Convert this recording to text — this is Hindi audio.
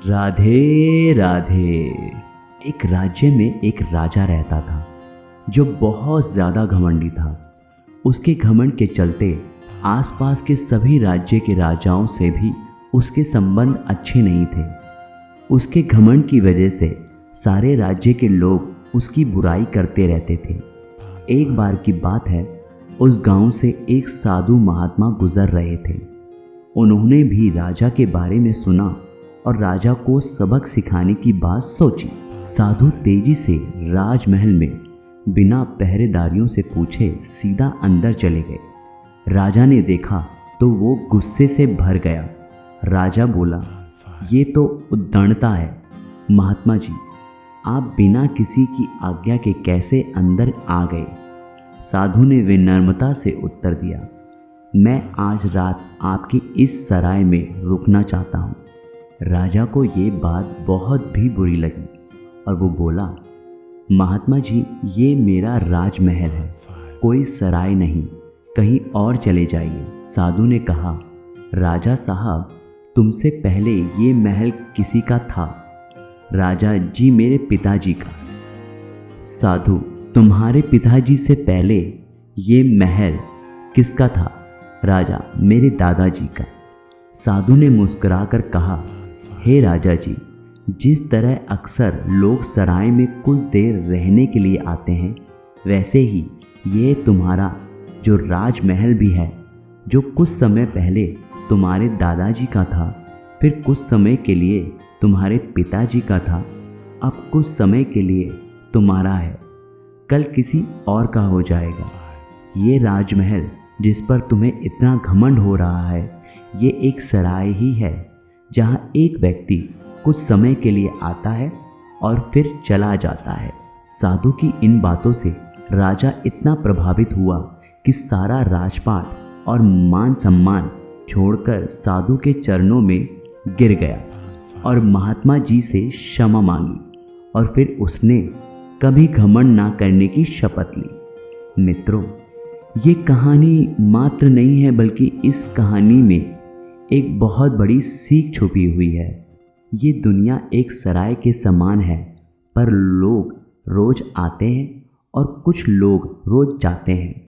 राधे राधे। एक राज्य में एक राजा रहता था जो बहुत ज़्यादा घमंडी था। उसके घमंड के चलते आसपास के सभी राज्य के राजाओं से भी उसके संबंध अच्छे नहीं थे। उसके घमंड की वजह से सारे राज्य के लोग उसकी बुराई करते रहते थे। एक बार की बात है, उस गांव से एक साधु महात्मा गुजर रहे थे। उन्होंने भी राजा के बारे में सुना और राजा को सबक सिखाने की बात सोची। साधु तेजी से राजमहल में बिना पहरेदारियों से पूछे सीधा अंदर चले गए। राजा ने देखा तो वो गुस्से से भर गया। राजा बोला, ये तो उद्दंडता है। महात्मा जी, आप बिना किसी की आज्ञा के कैसे अंदर आ गए? साधु ने विनम्रता से उत्तर दिया, मैं आज रात आपकी इस सराय में रुकना चाहता हूँ। राजा को ये बात बहुत भी बुरी लगी और वो बोला, महात्मा जी, ये मेरा राजमहल है, कोई सराय नहीं, कहीं और चले जाइए। साधु ने कहा, राजा साहब, तुमसे पहले ये महल किसी का था? राजा जी, मेरे पिताजी का। साधु, तुम्हारे पिताजी से पहले ये महल किसका था? राजा, मेरे दादाजी का। साधु ने मुस्कुराकर कहा, हे राजा जी, जिस तरह अक्सर लोग सराय में कुछ देर रहने के लिए आते हैं, वैसे ही ये तुम्हारा जो राजमहल भी है, जो कुछ समय पहले तुम्हारे दादाजी का था, फिर कुछ समय के लिए तुम्हारे पिताजी का था, अब कुछ समय के लिए तुम्हारा है, कल किसी और का हो जाएगा। ये राजमहल जिस पर तुम्हें इतना घमंड हो रहा है, ये एक सराय ही है जहाँ एक व्यक्ति कुछ समय के लिए आता है और फिर चला जाता है। साधु की इन बातों से राजा इतना प्रभावित हुआ कि सारा राजपाट और मान सम्मान छोड़कर साधु के चरणों में गिर गया और महात्मा जी से क्षमा मांगी और फिर उसने कभी घमंड ना करने की शपथ ली। मित्रों, ये कहानी मात्र नहीं है, बल्कि इस कहानी में एक बहुत बड़ी सीख छुपी हुई है। ये दुनिया एक सराय के समान है, पर लोग रोज आते हैं और कुछ लोग रोज जाते हैं।